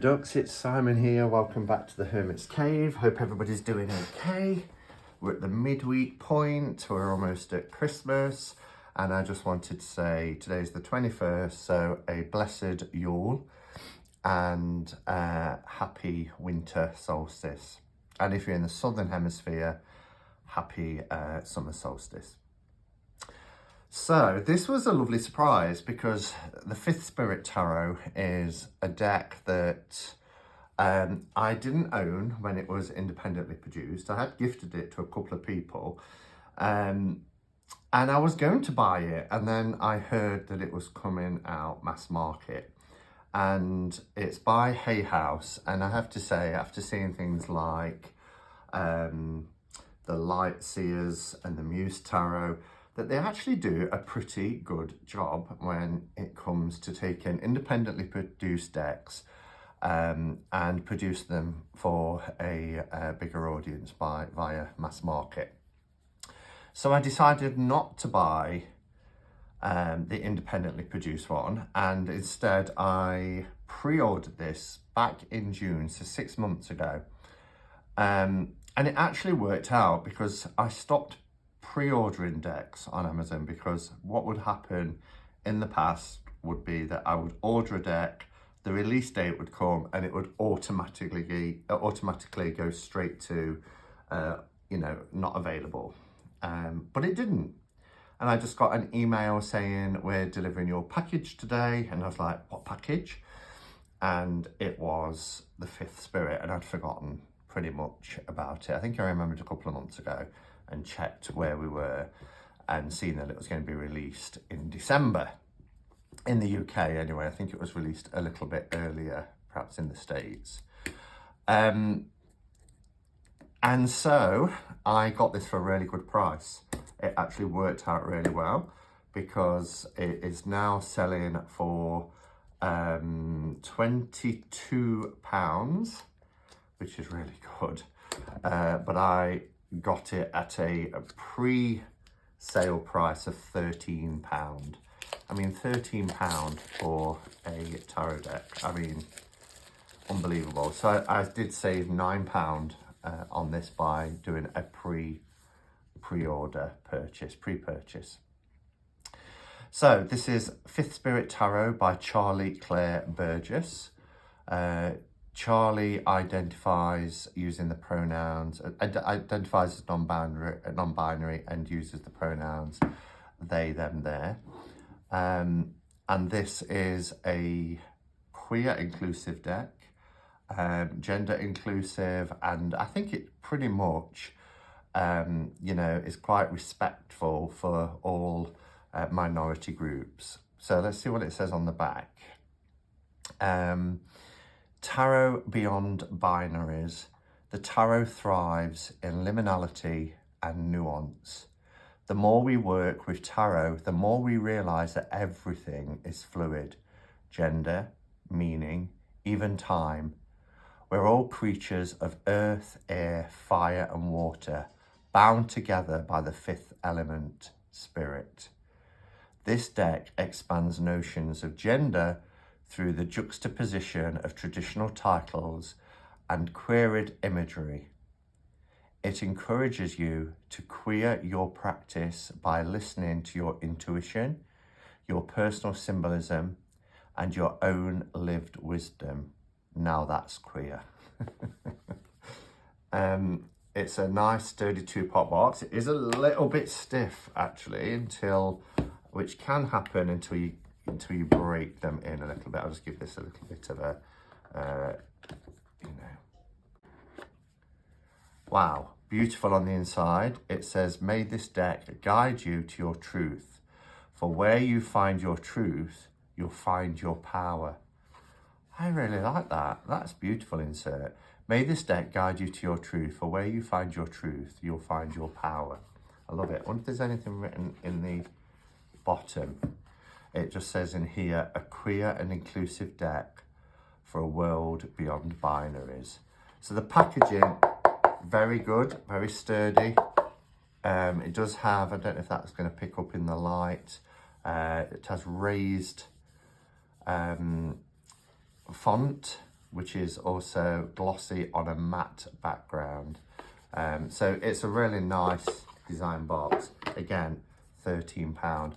Ducks, it's Simon here. Welcome back to the Hermit's Cave. Hope everybody's doing okay. We're at the midweek point. We're almost at Christmas. And I just wanted to say today's the 21st, so a blessed Yule and happy winter solstice. And if you're in the Southern Hemisphere, happy summer solstice. So this was a lovely surprise because the Fifth Spirit Tarot is a deck that I didn't own when it was independently produced. I had gifted it to a couple of people and I was going to buy it, and then I heard that it was coming out mass market, and it's by Hay House. And I have to say, after seeing things like the Light Seers and the Muse Tarot, that they actually do a pretty good job when it comes to taking independently produced decks and produce them for a bigger audience via mass market. So I decided not to buy the independently produced one, and instead I pre-ordered this back in June, so 6 months ago. And it actually worked out because I stopped pre-ordering decks on Amazon, because what would happen in the past would be that I would order a deck, the release date would come, and it would automatically go straight to not available, but it didn't. And I just got an email saying, we're delivering your package today, and I was like, what package? And it was the Fifth Spirit, and I'd forgotten pretty much about it. I think I remembered a couple of months ago and checked where we were and seen that it was going to be released in December in the UK anyway. I think it was released a little bit earlier, perhaps in the States. And so I got this for a really good price. It actually worked out really well because it is now selling for £22, which is really good. But I got it at a pre-sale price of £13. I mean, £13 for a tarot deck. I mean, unbelievable. So I did save £9 on this by doing a pre-purchase. So this is Fifth Spirit Tarot by Charlie Claire Burgess. Charlie identifies using the pronouns, identifies as non-binary and uses the pronouns they, them, their. And this is a queer inclusive deck, gender inclusive, and I think it pretty much, is quite respectful for all minority groups. So let's see what it says on the back. Tarot beyond binaries. The tarot thrives in liminality and nuance. The more we work with tarot, the more we realize that everything is fluid. Gender, meaning, even time. We're all creatures of earth, air, fire, and water, bound together by the fifth element, spirit. This deck expands notions of gender through the juxtaposition of traditional titles and queried imagery. It encourages you to queer your practice by listening to your intuition, your personal symbolism, and your own lived wisdom. Now that's queer. It's a nice sturdy 2-pot box. It is a little bit stiff actually, which can happen until you break them in a little bit. I'll just give this a little bit of a, Wow, beautiful on the inside. It says, may this deck guide you to your truth. For where you find your truth, you'll find your power. I really like that. That's beautiful insert. May this deck guide you to your truth. For where you find your truth, you'll find your power. I love it. I wonder if there's anything written in the bottom. It just says in here, a queer and inclusive deck for a world beyond binaries. So the packaging, very good, very sturdy. It does have, I don't know if that's going to pick up in the light. It has raised font which is also glossy on a matte background. So it's a really nice design box. Again, £13.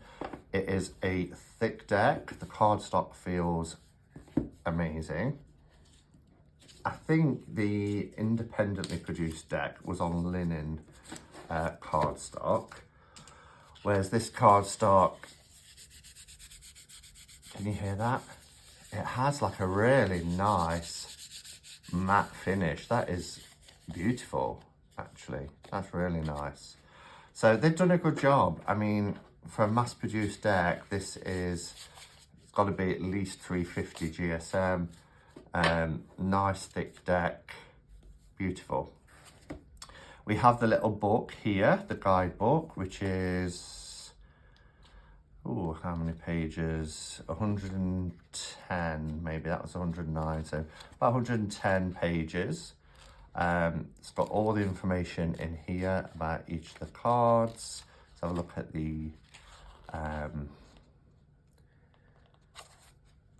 It is a thick deck. The cardstock feels amazing. I think the independently produced deck was on linen cardstock, whereas this cardstock, can you hear that? It has like a really nice matte finish. That is beautiful, actually. That's really nice. So they've done a good job. I mean, for a mass-produced deck, this is, it's got to be at least 350 GSM. Nice thick deck, beautiful. We have the little book here, the guidebook, which is, oh, how many pages? 110, maybe that was 109, so about 110 pages. It's got all the information in here about each of the cards. Let's have a look at the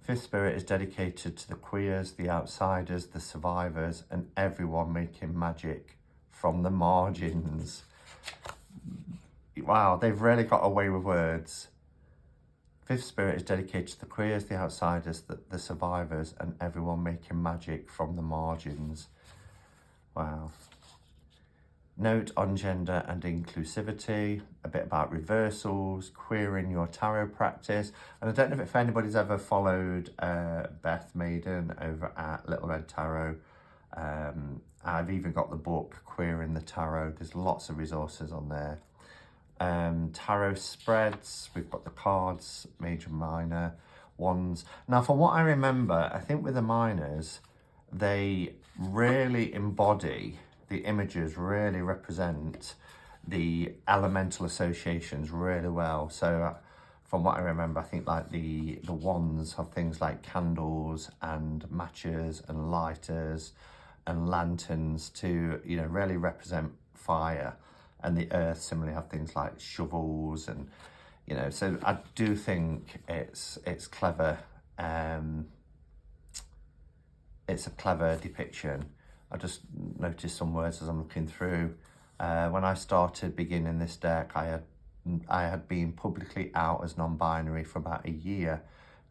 Fifth Spirit is dedicated to the queers, the outsiders, the survivors, and everyone making magic from the margins. Wow, they've really got away with words. Fifth Spirit is dedicated to the queers, the outsiders, the survivors, and everyone making magic from the margins. Wow. Note on gender and inclusivity, a bit about reversals, queering your tarot practice. And I don't know if anybody's ever followed Beth Maiden over at Little Red Tarot. I've even got the book, Queering the Tarot. There's lots of resources on there. Tarot spreads, we've got the cards, major, minor, wands. Now, from what I remember, I think with the minors, they really embody, the images really represent the elemental associations really well. So from what I remember, I think like the wands have things like candles and matches and lighters and lanterns to, you know, really represent fire. And the earth similarly have things like shovels and, you know, so I do think it's clever. It's a clever depiction. I just noticed some words as I'm looking through. When I started beginning this deck, I had been publicly out as non-binary for about a year.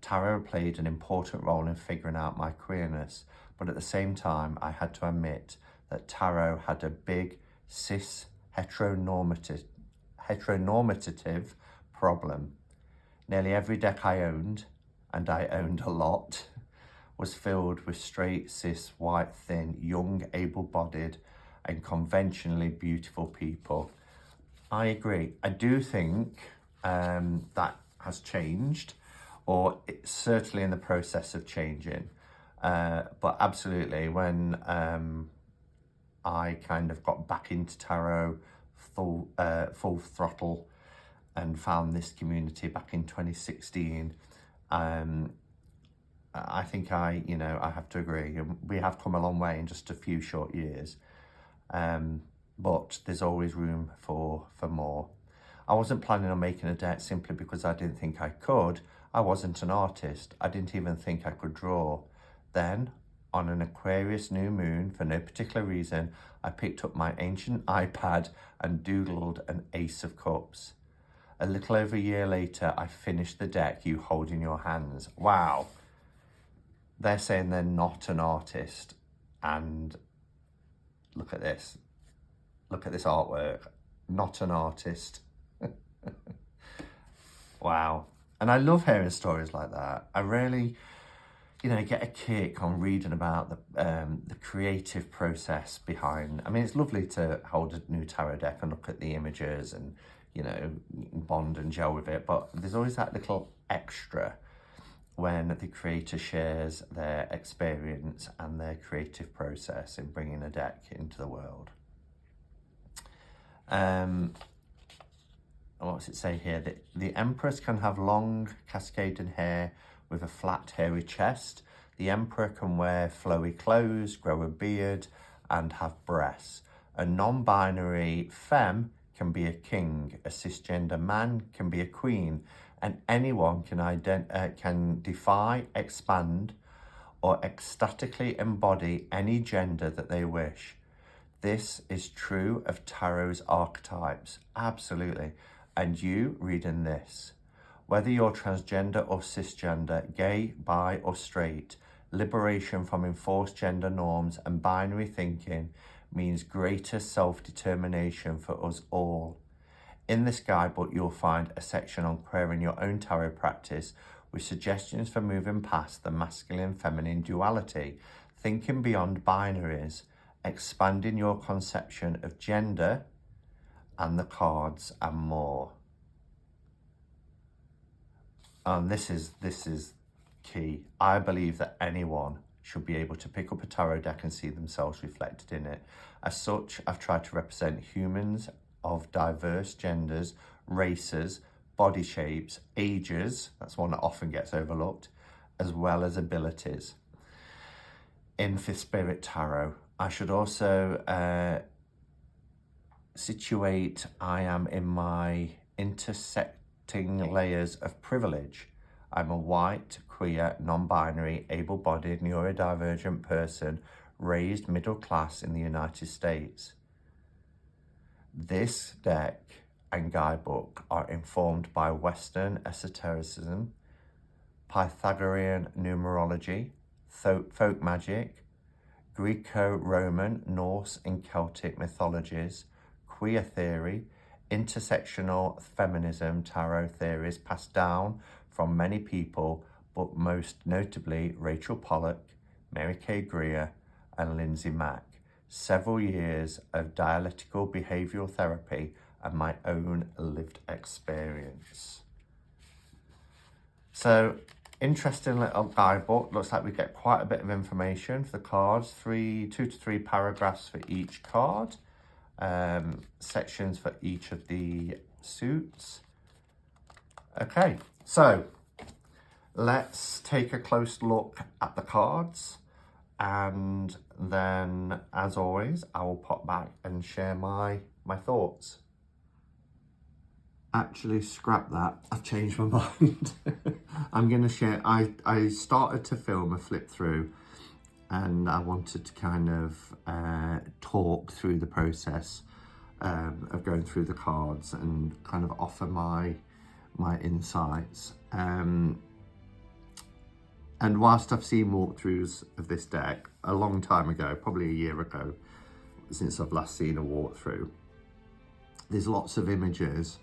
Tarot played an important role in figuring out my queerness, but at the same time, I had to admit that tarot had a big cis heteronormative problem. Nearly every deck I owned, and I owned a lot, was filled with straight, cis, white, thin, young, able-bodied, and conventionally beautiful people. I agree. I do think that has changed, or it's certainly in the process of changing. But absolutely, when I kind of got back into tarot full throttle and found this community back in 2016, I think I have to agree. We have come a long way in just a few short years, but there's always room for more. I wasn't planning on making a deck simply because I didn't think I could. I wasn't an artist. I didn't even think I could draw. Then, on an Aquarius new moon, for no particular reason, I picked up my ancient iPad and doodled an Ace of Cups. A little over a year later, I finished the deck you hold in your hands. Wow. They're saying they're not an artist. And look at this. Look at this artwork. Not an artist. Wow. And I love hearing stories like that. I really, get a kick on reading about the creative process behind. I mean, it's lovely to hold a new tarot deck and look at the images and, bond and gel with it. But there's always that little extra when the creator shares their experience and their creative process in bringing a deck into the world. What's it say here? The Empress can have long cascading hair with a flat hairy chest. The Emperor can wear flowy clothes, grow a beard and have breasts. A non-binary femme can be a king. A cisgender man can be a queen. And anyone can defy, expand, or ecstatically embody any gender that they wish. This is true of Tarot's archetypes, absolutely. And you reading this, whether you're transgender or cisgender, gay, bi or straight, liberation from enforced gender norms and binary thinking means greater self-determination for us all. In this guidebook, you'll find a section on queering your own tarot practice with suggestions for moving past the masculine-feminine duality, thinking beyond binaries, expanding your conception of gender and the cards and more. And this is key. I believe that anyone should be able to pick up a tarot deck and see themselves reflected in it. As such, I've tried to represent humans of diverse genders, races, body shapes, ages, that's one that often gets overlooked, as well as abilities. In Fifth Spirit Tarot, I should also situate I am in my intersecting layers of privilege. I'm a white, queer, non-binary, able-bodied, neurodivergent person raised middle class in the United States. This deck and guidebook are informed by Western esotericism, Pythagorean numerology, folk magic, Greco-Roman, Norse and Celtic mythologies, queer theory, intersectional feminism, tarot theories passed down from many people, but most notably Rachel Pollack, Mary Kay Greer and Lindsay Mack. Several years of dialectical behavioural therapy and my own lived experience. So, interesting little guidebook. Looks like we get quite a bit of information for the cards. 2 to 3 paragraphs for each card. Sections for each of the suits. Okay, so let's take a close look at the cards. And then, as always, I will pop back and share my thoughts. Actually, scrap that. I've changed my mind. I'm going to share. I started to film a flip through and I wanted to kind of talk through the process of going through the cards and kind of offer my insights. And whilst I've seen walkthroughs of this deck a long time ago, probably a year ago, since I've last seen a walkthrough, there's lots of images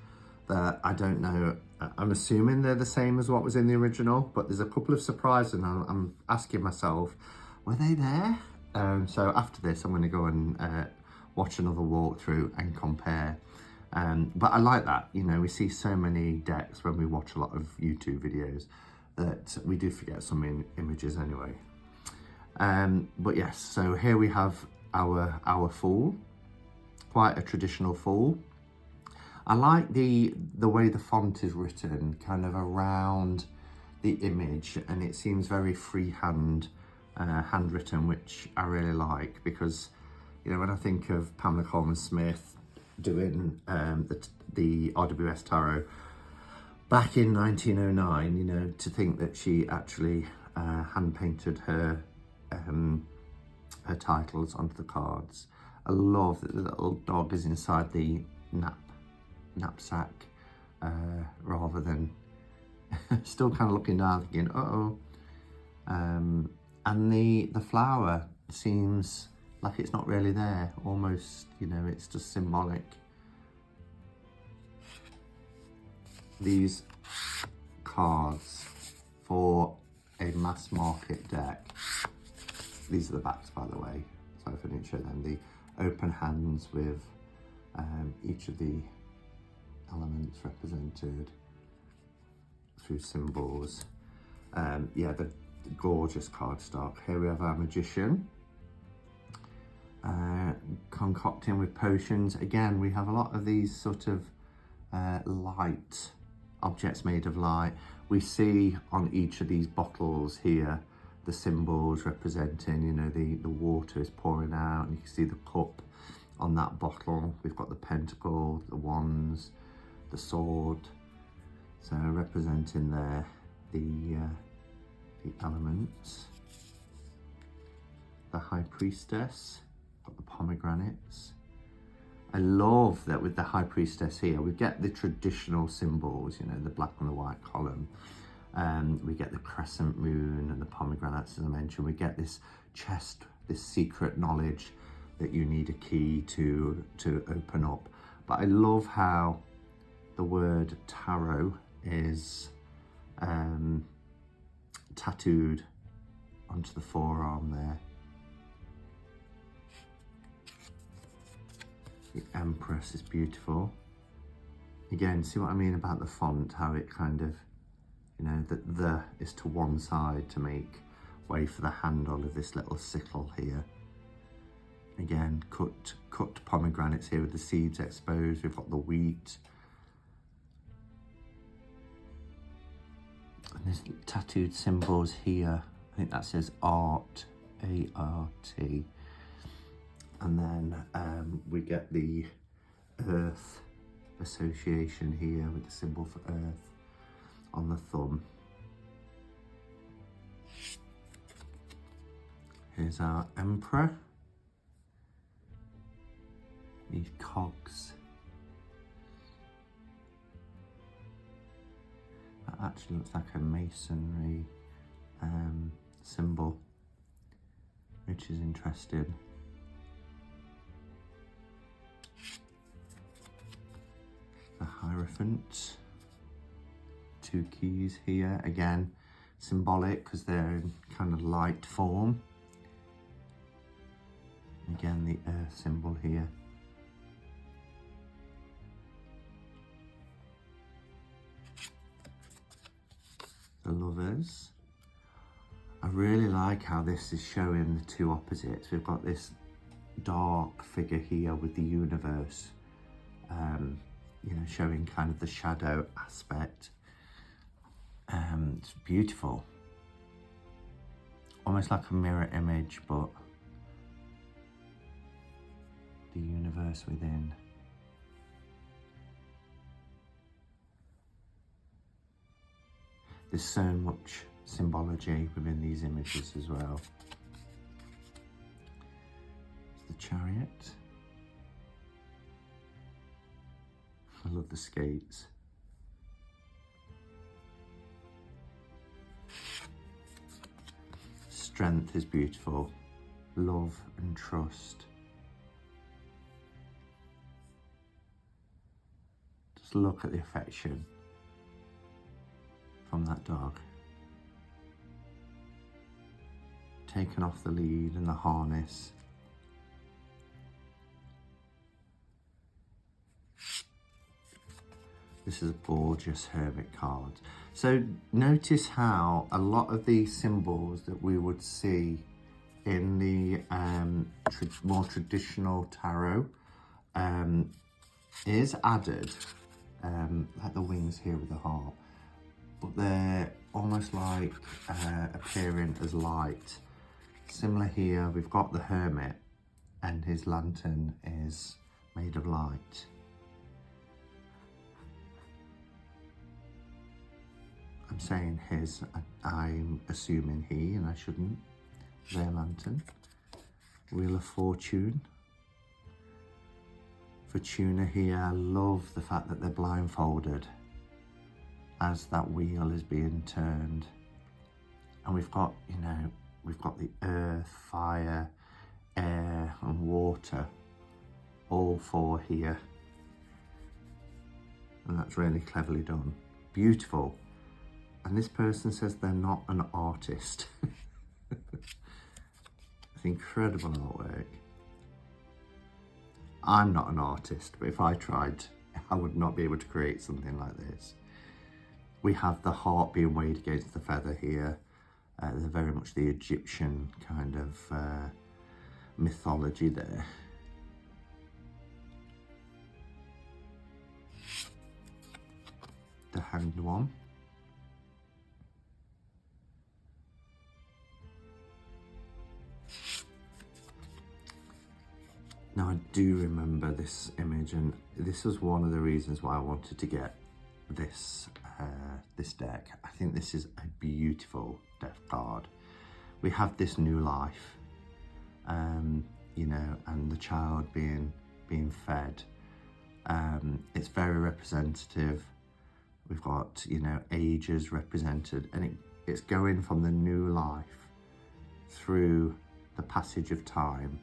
that I don't know. I'm assuming they're the same as what was in the original, but there's a couple of surprises and I'm asking myself, were they there? So after this, I'm going to go and watch another walkthrough and compare. But I like that, you know, we see so many decks when we watch a lot of YouTube videos that we do forget some images anyway. But yes, so here we have our Fool, quite a traditional Fool. I like the way the font is written, kind of around the image, and it seems very freehand, handwritten, which I really like, because, you know, when I think of Pamela Coleman-Smith doing the RWS Tarot back in 1909, you know, to think that she actually hand painted her titles onto the cards. I love that the little dog is inside the knapsack rather than still kind of looking down thinking, uh-oh. And the flower seems like it's not really there, almost, you know, it's just symbolic. These cards for a mass market deck, these are the backs, by the way, so if I didn't show them, the open hands with each of the elements represented through symbols. Yeah, the gorgeous cardstock. Here we have our Magician, concocting with potions. Again, we have a lot of these sort of light objects made of light. We see on each of these bottles here the symbols representing, you know, the water is pouring out, and you can see the cup on that bottle. We've got the pentacle, the wands, the sword, so representing there the elements. the High Priestess, got the pomegranates. I love that with the High Priestess here, we get the traditional symbols, you know, the black and the white column. We get the crescent moon and the pomegranates, as I mentioned. We get this chest, this secret knowledge that you need a key to open up. But I love how the word tarot is tattooed onto the forearm there. The Empress is beautiful. Again, see what I mean about the font, how it kind of, you know, the is to one side to make way for the handle of this little sickle here. Again, cut pomegranates here with the seeds exposed. We've got the wheat. And there's tattooed symbols here. I think that says art, A-R-T. And then we get the earth association here with the symbol for earth on the thumb. Here's our Emperor. These cogs. That actually looks like a masonry symbol, which is interesting. The Hierophant. 2 keys here, again symbolic because they're in kind of light form. Again, the earth symbol here. The Lovers. I really like how this is showing the 2 opposites. We've got this dark figure here with the universe, you know, showing kind of the shadow aspect. It's beautiful. Almost like a mirror image, but the universe within. There's so much symbology within these images as well. It's the Chariot. I love the skates. Strength is beautiful. Love and trust. Just look at the affection from that dog. Taken off the lead and the harness. This is a gorgeous hermit card. So notice how a lot of these symbols that we would see in the more traditional tarot is added, like the wings here with the heart, but they're almost like appearing as light. Similar here, we've got the hermit and his lantern is made of light. I'm saying his, I'm assuming he, and I shouldn't. Their lantern. Wheel of Fortune. Fortuna here, I love the fact that they're blindfolded as that wheel is being turned. And we've got, you know, we've got the earth, fire, air and water, all 4 here. And that's really cleverly done. Beautiful. And this person says they're not an artist. It's incredible artwork. I'm not an artist, but if I tried, I would not be able to create something like this. We have the heart being weighed against the feather here. There's very much the Egyptian kind of mythology there. The Hanged One. Now I do remember this image, and this was one of the reasons why I wanted to get this this deck. I think this is a beautiful deck card. We have this new life, you know, and the child being fed. It's very representative. We've got, you know, ages represented, and it's going from the new life through the passage of time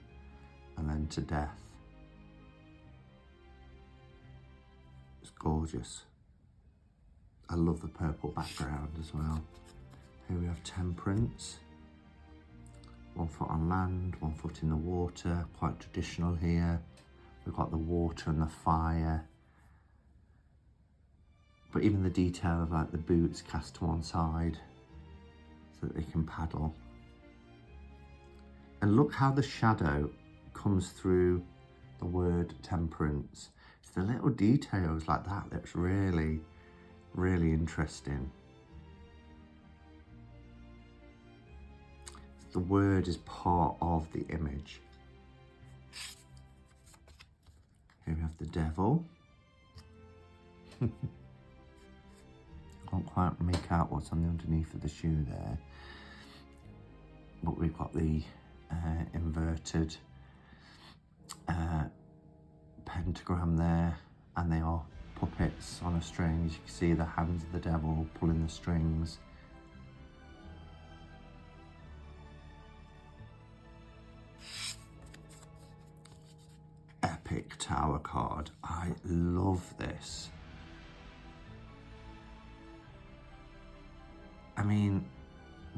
and then to death. It's gorgeous. I love the purple background as well. Here we have temperance. 1 foot on land, 1 foot in the water, quite traditional here. We've got the water and the fire. But even the detail of like the boots cast to one side so that they can paddle. And look how the shadow comes through the word temperance. It's the little details like that that's really, really interesting. The word is part of the image. Here we have the devil. Can't quite make out what's on the underneath of the shoe there. But we've got the inverted pentagram there, and they are puppets on a string. As you can see, the hands of the devil pulling the strings. Epic Tower card. I love this. I mean,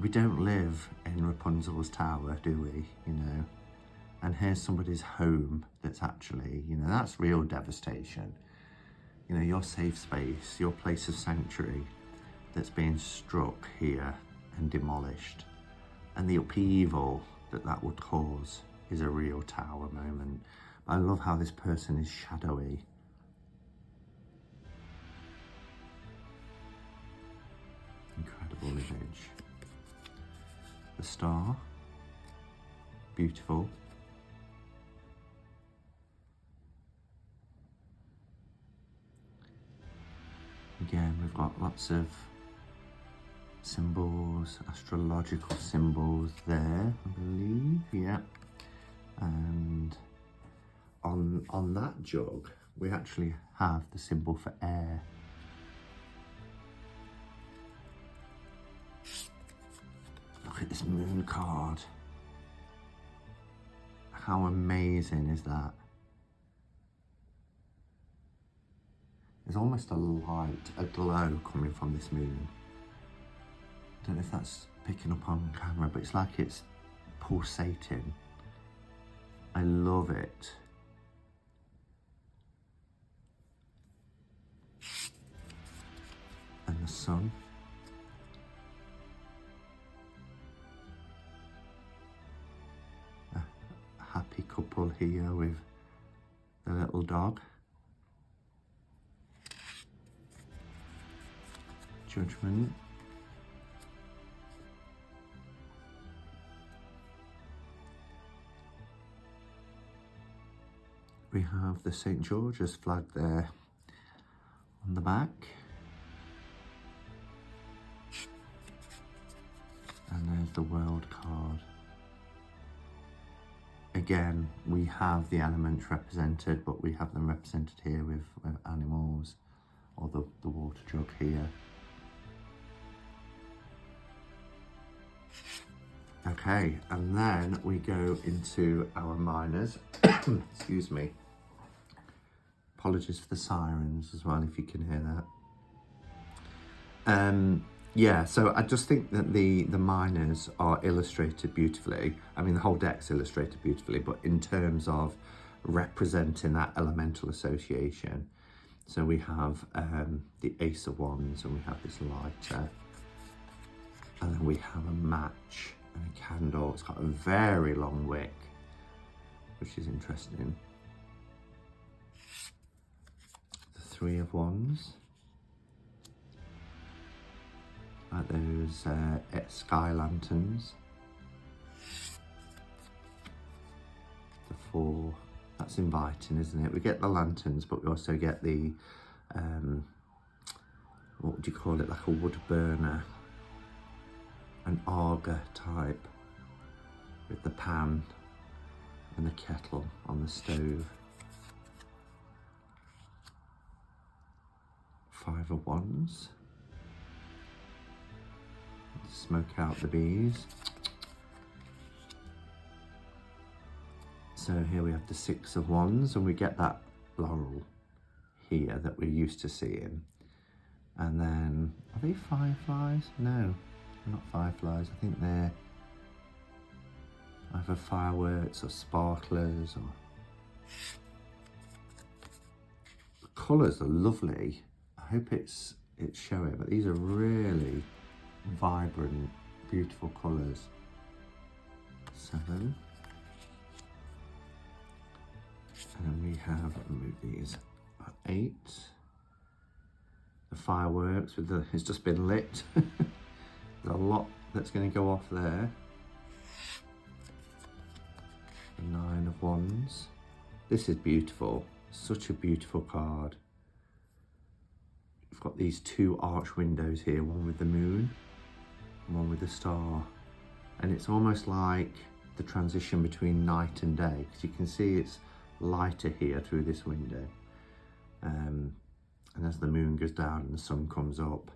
we don't live in Rapunzel's tower, do we? You know, and here's somebody's home that's actually, you know, that's real devastation. You know, your safe space, your place of sanctuary that's being struck here and demolished. And the upheaval that would cause is a real tower moment. I love how this person is shadowy. Incredible image. The star, beautiful. Again, we've got lots of symbols, astrological symbols there, I believe, yeah. And on that jug, we actually have the symbol for air. Look at this moon card. How amazing is that? There's almost a light, a glow coming from this moon. I don't know if that's picking up on camera, but it's like it's pulsating. I love it. And the sun. A happy couple here with the little dog. Judgment. We have the St. George's flag there on the back. And there's the world card. Again, we have the elements represented, but we have them represented here with animals, or the water jug here. Okay, and then we go into our minors. Excuse me. Apologies for the sirens as well, if you can hear that. Yeah, so I just think that the minors are illustrated beautifully. I mean, the whole deck's illustrated beautifully, but in terms of representing that elemental association. So we have the Ace of Wands, and we have this lighter. And then we have a match and a candle. It's got a very long wick, which is interesting. The Three of Wands. Like those sky lanterns. The Four. That's inviting, isn't it? We get the lanterns, but we also get the, what would you call it? Like a wood burner. An auger type with the pan And the kettle on the stove. 5 of Wands. Smoke out the bees. So here we have the 6 of Wands, and we get that laurel here that we're used to seeing. And then, are they fireflies? No, they're not fireflies. I think they're either fireworks or sparklers. Or the colours are lovely. I hope it's showing, but these are really vibrant, beautiful colours. 7. And then we have, move these, 8. The fireworks with the, it's just been lit. There's a lot that's going to go off there. The 9 of Wands. This is beautiful. Such a beautiful card. We've got these 2 arch windows here, one with the moon, one with the star. And it's almost like the transition between night and day, because you can see it's lighter here through this window. And as the moon goes down and the sun comes up.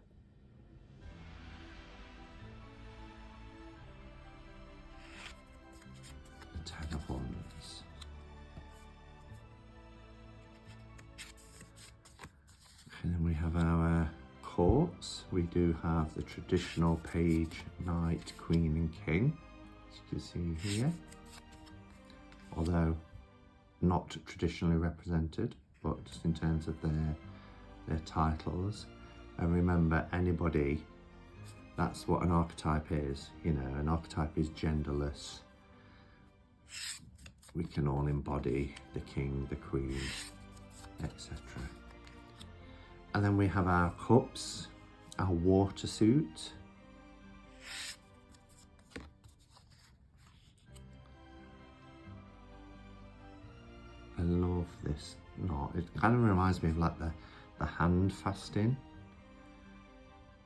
The 10 of Wands. And then we have our courts. We do have the traditional page, knight, queen and king, as you can see here. Although not traditionally represented, but just in terms of their titles. And remember, anybody, that's what an archetype is. You know, an archetype is genderless. We can all embody the king, the queen, etc. And then we have our cups, our water suit. I love this knot. It kind of reminds me of like the hand fasting.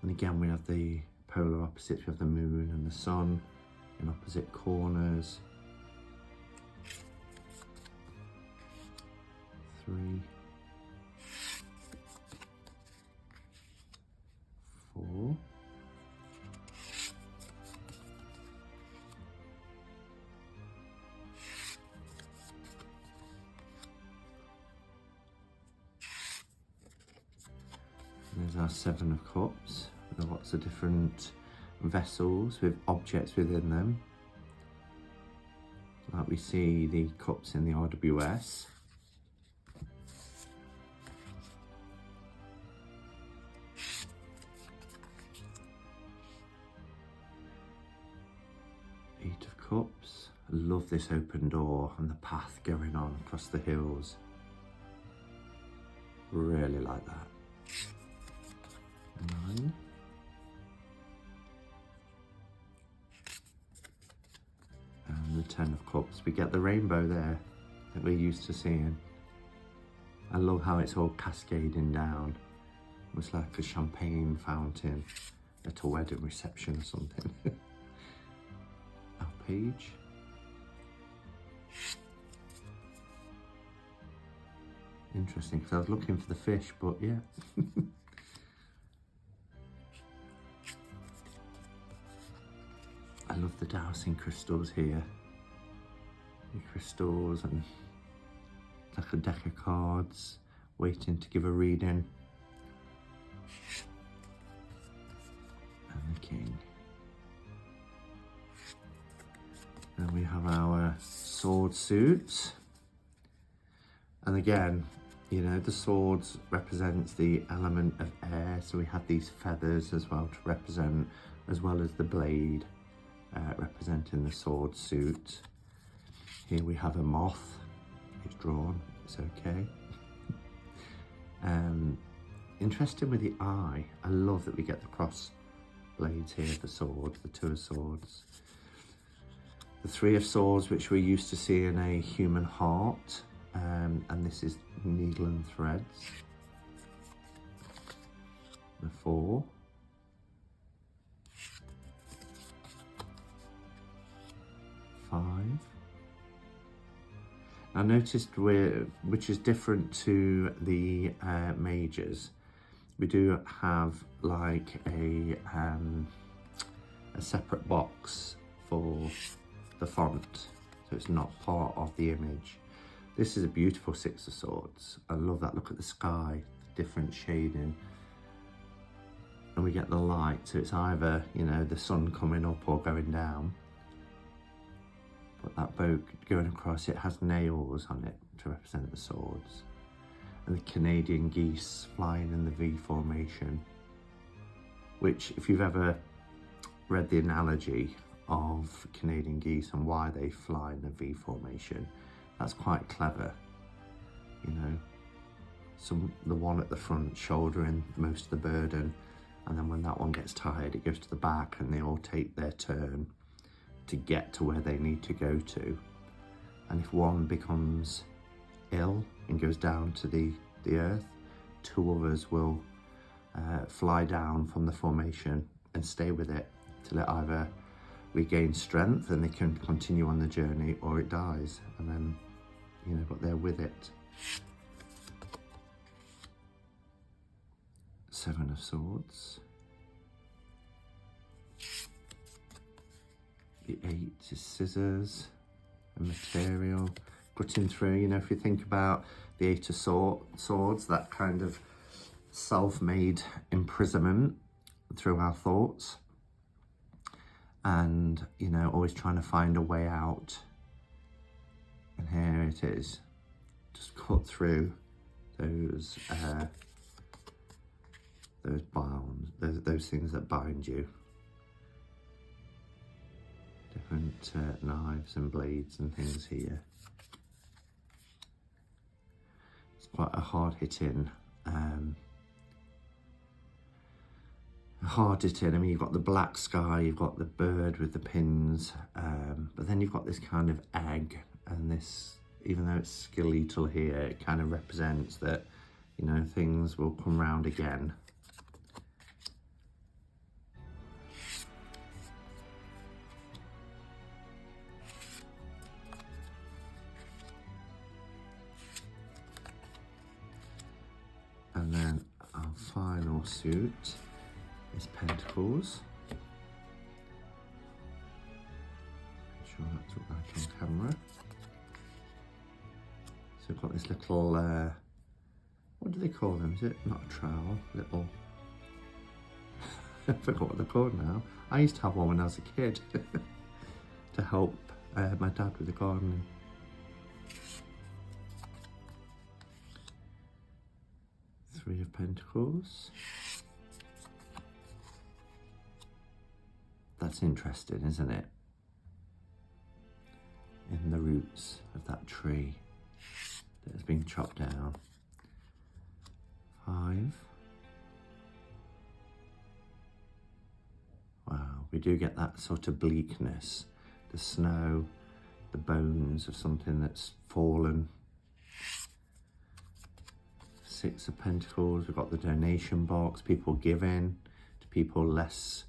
And again, we have the polar opposites. We have the moon and the sun in opposite corners. 3, 4. There's our 7 of Cups, with lots of different vessels with objects within them. Like we see the cups in the RWS. Eight of Cups. I love this open door and the path going on across the hills. Really like that. 9. And the 10 of Cups. We get the rainbow there that we're used to seeing. I love how it's all cascading down. It's like a champagne fountain at a wedding reception or something. Our page. Interesting, because I was looking for the fish, but yeah. I love the dowsing crystals here. The crystals and like a deck of cards waiting to give a reading. And the king. Then we have our sword suits. And again, you know, the swords represents the element of air. So we have these feathers as well to represent, as well as the blade. Representing the sword suit. Here we have a moth. It's drawn, it's okay. Interesting with the eye. I love that we get the cross blades here, the sword, the 2 of swords. The 3 of swords, which we're used to seeing a human heart. And this is needle and threads. The 4. 5. I noticed which is different to the majors, we do have like a separate box for the font, so it's not part of the image. This is a beautiful Six of Swords. I love that. Look at the sky, different shading. And we get the light, so it's either, you know, the sun coming up or going down. But that boat going across, it has nails on it to represent the swords. And the Canadian geese flying in the V formation, which, if you've ever read the analogy of Canadian geese and why they fly in a V formation, that's quite clever, you know. The one at the front shouldering most of the burden, and then when that one gets tired, it goes to the back and they all take their turn to get to where they need to go to. And if one becomes ill and goes down to the earth, two others will fly down from the formation and stay with it till it either regains strength and they can continue on the journey, or it dies, and then, you know, but they're with it. Seven of Swords. The Eight is scissors and material. Cutting through, you know, if you think about the Eight of Swords, that kind of self-made imprisonment through our thoughts. And, you know, always trying to find a way out. And here it is. Just cut through those bounds, those things that bind you. Different knives and blades and things here. It's quite a hard-hitting, I mean, you've got the black sky, you've got the bird with the pins, but then you've got this kind of egg, and this, even though it's skeletal here, it kind of represents that, you know, things will come round again. And then our final suit is Pentacles. Make sure that's look like on camera. So we've got this little, what do they call them? Is it not a trowel? Little, I forgot what they're called now. I used to have one when I was a kid to help my dad with the gardening. Three of Pentacles. That's interesting, isn't it? In the roots of that tree that has been chopped down. Five. Wow, we do get that sort of bleakness. The snow, the bones of something that's fallen. Six of Pentacles, we've got the donation box, people giving to people less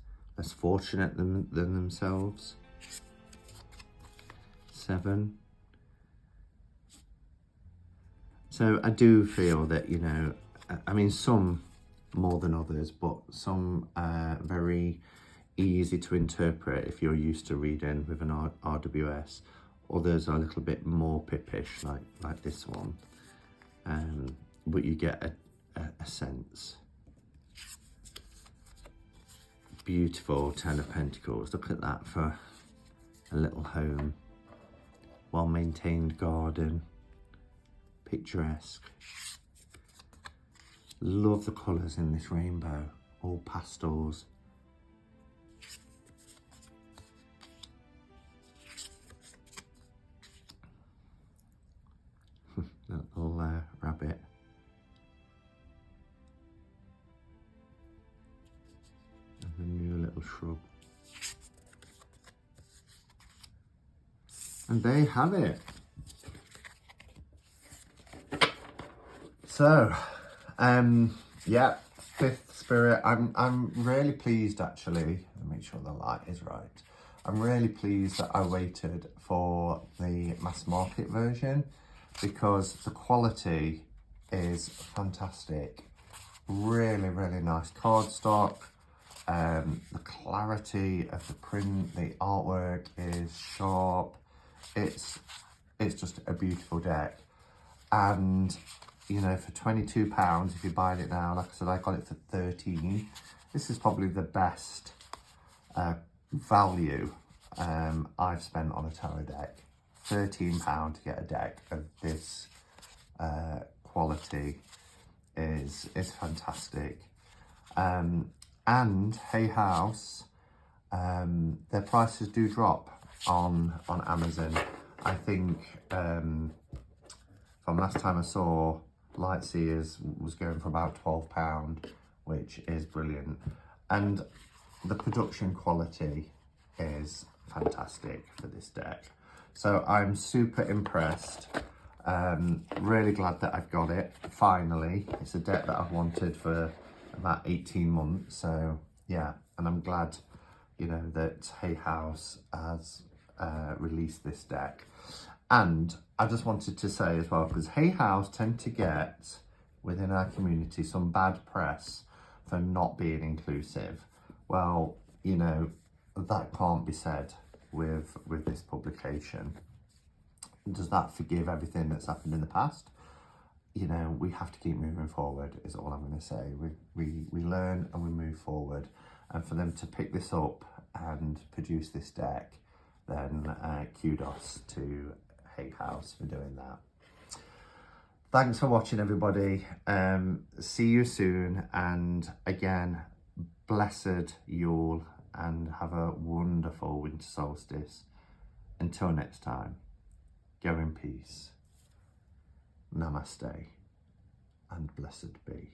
fortunate than themselves. Seven. So I do feel that, you know, I mean, some more than others, but some very easy to interpret if you're used to reading with an RWS. Others are a little bit more pippish, like this one. But you get a sense. Beautiful Ten of Pentacles. Look at that for a little home. Well-maintained garden. Picturesque. Love the colours in this rainbow. All pastels. Little rabbit. A new little shrub. And there you have it. So, yeah, fifth spirit. I'm really pleased, actually. Let me make sure the light is right. I'm really pleased that I waited for the mass market version. because the quality is fantastic. Really, really nice cardstock. The clarity of the print, the artwork is sharp. It's just a beautiful deck. And you know, for £22, if you're buying it now, like I said, I got it for 13. This is probably the best value I've spent on a tarot deck. £13 to get a deck of this quality is fantastic. And Hay House, their prices do drop on Amazon. I think from last time I saw, Lightseers was going for about £12, which is brilliant. And the production quality is fantastic for this deck. So I'm super impressed. Really glad that I've got it, finally. It's a deck that I've wanted for about 18 months. So yeah, and I'm glad, you know, that Hay House has released this deck. And I just wanted to say as well, because Hay House tend to get, within our community, some bad press for not being inclusive. Well, you know, that can't be said with this publication. Does that forgive everything that's happened in the past? You know, we have to keep moving forward, is all I'm going to say. We learn and we move forward. And for them to pick this up and produce this deck, then kudos to Hay House for doing that. Thanks for watching, everybody. See you soon. And again, blessed Yule, and have a wonderful winter solstice. Until next time, go in peace. Namaste and blessed be.